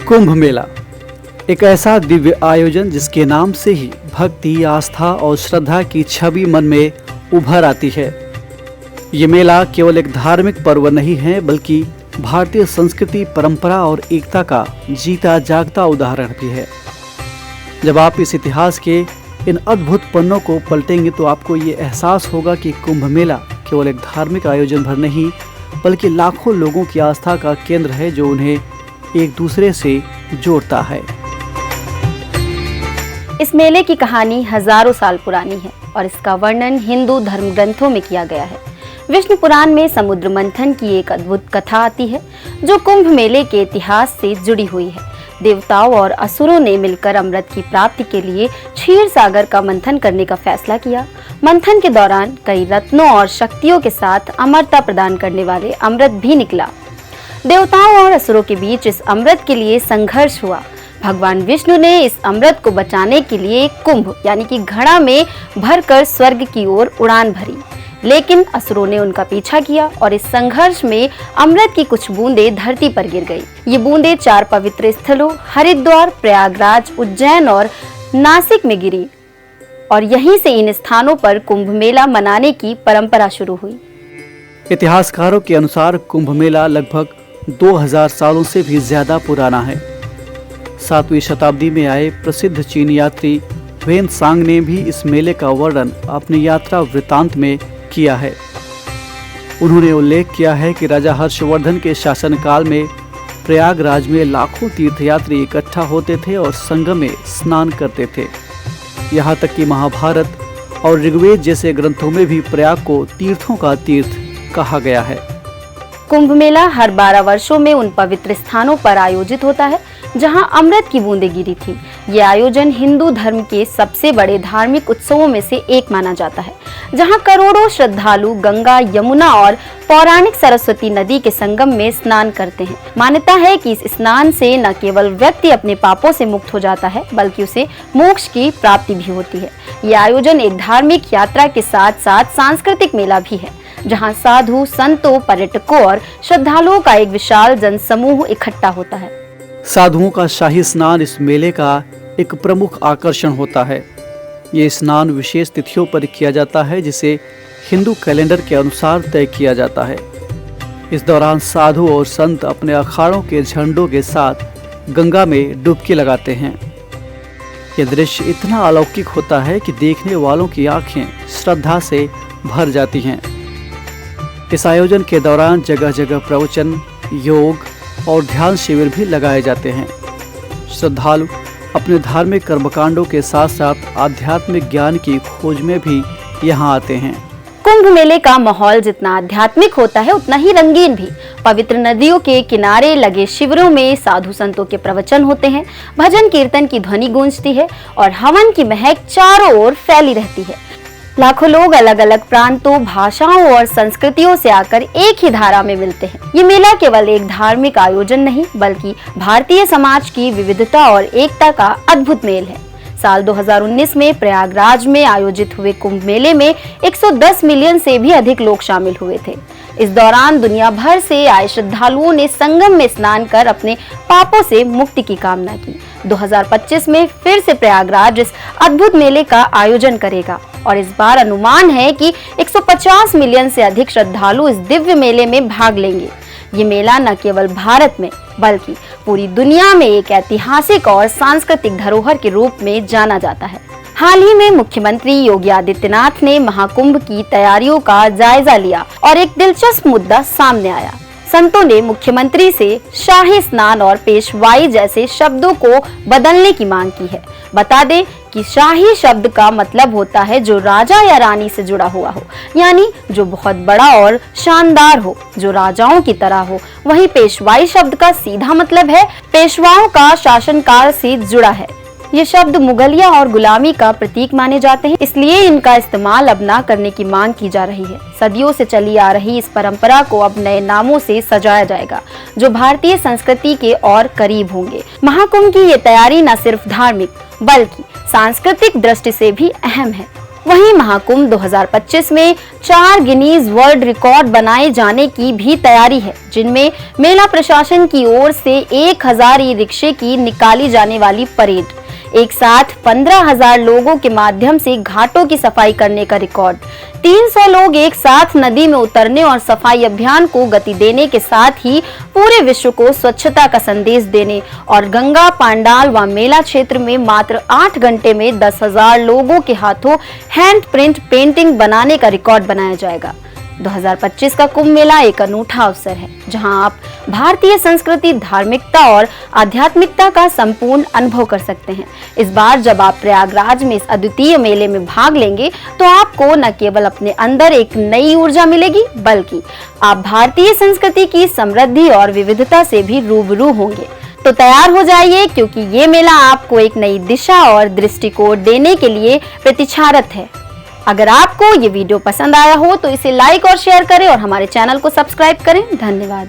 कुंभ मेला एक ऐसा दिव्य आयोजन जिसके नाम से ही भक्ति, आस्था और श्रद्धा की छवि मन में उभर आती है। ये मेला केवल एक धार्मिक पर्व नहीं है, बल्कि भारतीय संस्कृति, परंपरा और एकता का जीता जागता उदाहरण भी है। जब आप इस इतिहास के इन अद्भुत पन्नों को पलटेंगे तो आपको ये एहसास होगा कि कुंभ मेला केवल एक धार्मिक आयोजन भर नहीं, बल्कि लाखों लोगों की आस्था का केंद्र है जो उन्हें एक दूसरे से जोड़ता है। इस मेले की कहानी हजारों साल पुरानी है और इसका वर्णन हिंदू धर्म ग्रंथों में किया गया है। विष्णु पुराण में समुद्र मंथन की एक अद्भुत कथा आती है जो कुंभ मेले के इतिहास से जुड़ी हुई है। देवताओं और असुरों ने मिलकर अमृत की प्राप्ति के लिए क्षीर सागर का मंथन करने का फैसला किया। मंथन के दौरान कई रत्नों और शक्तियों के साथ अमरता प्रदान करने वाले अमृत भी निकला। देवताओं और असुरों के बीच इस अमृत के लिए संघर्ष हुआ। भगवान विष्णु ने इस अमृत को बचाने के लिए कुंभ यानी कि घड़ा में भरकर स्वर्ग की ओर उड़ान भरी, लेकिन असुरों ने उनका पीछा किया और इस संघर्ष में अमृत की कुछ बूंदें धरती पर गिर गई। ये बूंदें 4 पवित्र स्थलों हरिद्वार, प्रयागराज, उज्जैन और नासिक में गिरी और यहीं से इन स्थानों पर कुंभ मेला मनाने की परंपरा शुरू हुई। इतिहासकारों के अनुसार कुंभ मेला लगभग 2000 सालों से भी ज्यादा पुराना है। 7वीं शताब्दी में आए प्रसिद्ध चीनी यात्री ह्वेन-त्सांग ने भी इस मेले का वर्णन अपनी यात्रा वृत्तांत में किया है। उन्होंने उल्लेख किया है कि राजा हर्षवर्धन के शासनकाल में प्रयागराज में लाखों तीर्थयात्री इकट्ठा होते थे और संगम में स्नान करते थे। यहाँ तक कि महाभारत और ऋग्वेद जैसे ग्रंथों में भी प्रयाग को तीर्थों का तीर्थ कहा गया है। कुंभ मेला हर 12 वर्षों में उन पवित्र स्थानों पर आयोजित होता है जहां अमृत की बूंदें गिरी थी। ये आयोजन हिंदू धर्म के सबसे बड़े धार्मिक उत्सवों में से एक माना जाता है, जहां करोड़ों श्रद्धालु गंगा, यमुना और पौराणिक सरस्वती नदी के संगम में स्नान करते हैं। मान्यता है कि इस स्नान से न केवल व्यक्ति अपने पापों से मुक्त हो जाता है, बल्कि उसे मोक्ष की प्राप्ति भी होती है। ये आयोजन एक धार्मिक यात्रा के साथ साथ सांस्कृतिक मेला भी है, जहां साधु, संतों, पर्यटकों और श्रद्धालुओं का एक विशाल जनसमूह इकट्ठा होता है। साधुओं का शाही स्नान इस मेले का एक प्रमुख आकर्षण होता है। ये स्नान विशेष तिथियों पर किया जाता है, जिसे हिंदू कैलेंडर के अनुसार तय किया जाता है। इस दौरान साधु और संत अपने अखाड़ों के झंडों के साथ गंगा में डुबकी लगाते हैं। यह दृश्य इतना अलौकिक होता है कि देखने वालों की आंखें श्रद्धा से भर जाती हैं। इस आयोजन के दौरान जगह जगह प्रवचन, योग और ध्यान शिविर भी लगाए जाते हैं। श्रद्धालु अपने धार्मिक कर्मकांडों के साथ साथ आध्यात्मिक ज्ञान की खोज में भी यहाँ आते हैं। कुंभ मेले का माहौल जितना आध्यात्मिक होता है उतना ही रंगीन भी। पवित्र नदियों के किनारे लगे शिविरों में साधु संतों के प्रवचन होते हैं, भजन कीर्तन की ध्वनि गूंजती है और हवन की महक चारों ओर फैली रहती है। लाखों लोग अलग अलग प्रांतों, भाषाओं और संस्कृतियों से आकर एक ही धारा में मिलते हैं। ये मेला केवल एक धार्मिक आयोजन नहीं, बल्कि भारतीय समाज की विविधता और एकता का अद्भुत मेल है। साल 2019 में प्रयागराज में आयोजित हुए कुंभ मेले में 110 मिलियन से भी अधिक लोग शामिल हुए थे। इस दौरान दुनिया भर से आए श्रद्धालुओं ने संगम में स्नान कर अपने पापों से मुक्ति की कामना की। 2025 में फिर से प्रयागराज इस अद्भुत मेले का आयोजन करेगा और इस बार अनुमान है कि 150 मिलियन से अधिक श्रद्धालु इस दिव्य मेले में भाग लेंगे। ये मेला न केवल भारत में बल्कि पूरी दुनिया में एक ऐतिहासिक और सांस्कृतिक धरोहर के रूप में जाना जाता है। हाल ही में मुख्यमंत्री योगी आदित्यनाथ ने महाकुंभ की तैयारियों का जायजा लिया और एक दिलचस्प मुद्दा सामने आया। संतों ने मुख्यमंत्री से शाही स्नान और पेशवाई जैसे शब्दों को बदलने की मांग की है। बता दें कि शाही शब्द का मतलब होता है जो राजा या रानी से जुड़ा हुआ हो, यानी जो बहुत बड़ा और शानदार हो, जो राजाओं की तरह हो। वहीं पेशवाई शब्द का सीधा मतलब है पेशवाओं का शासनकाल से जुड़ा है। ये शब्द मुगलिया और गुलामी का प्रतीक माने जाते हैं, इसलिए इनका इस्तेमाल अब न करने की मांग की जा रही है। सदियों से चली आ रही इस परंपरा को अब नए नामों से सजाया जाएगा, जो भारतीय संस्कृति के और करीब होंगे। महाकुंभ की ये तैयारी न सिर्फ धार्मिक बल्कि सांस्कृतिक दृष्टि से भी अहम है। वहीं महाकुंभ 2025 में 4 गिनीज वर्ल्ड रिकॉर्ड बनाए जाने की भी तैयारी है, जिनमें मेला प्रशासन की ओर से 1000 ई-रिक्शे की निकाली जाने वाली परेड, एक साथ 15,000 लोगों के माध्यम से घाटों की सफाई करने का रिकॉर्ड, 300 लोग एक साथ नदी में उतरने और सफाई अभियान को गति देने के साथ ही पूरे विश्व को स्वच्छता का संदेश देने और गंगा पांडाल व मेला क्षेत्र में मात्र 8 घंटे में 10,000 लोगों के हाथों हैंड प्रिंट पेंटिंग बनाने का रिकॉर्ड बनाया जाएगा। 2025 का कुंभ मेला एक अनूठा अवसर है, जहां आप भारतीय संस्कृति, धार्मिकता और आध्यात्मिकता का संपूर्ण अनुभव कर सकते हैं। इस बार जब आप प्रयागराज में इस अद्वितीय मेले में भाग लेंगे तो आपको न केवल अपने अंदर एक नई ऊर्जा मिलेगी, बल्कि आप भारतीय संस्कृति की समृद्धि और विविधता से भी रूबरू होंगे। तो तैयार हो जाइए, क्योंकि ये मेला आपको एक नई दिशा और दृष्टिकोण देने के लिए प्रतिछारत है। अगर आपको ये वीडियो पसंद आया हो तो इसे लाइक और शेयर करें और हमारे चैनल को सब्सक्राइब करें। धन्यवाद।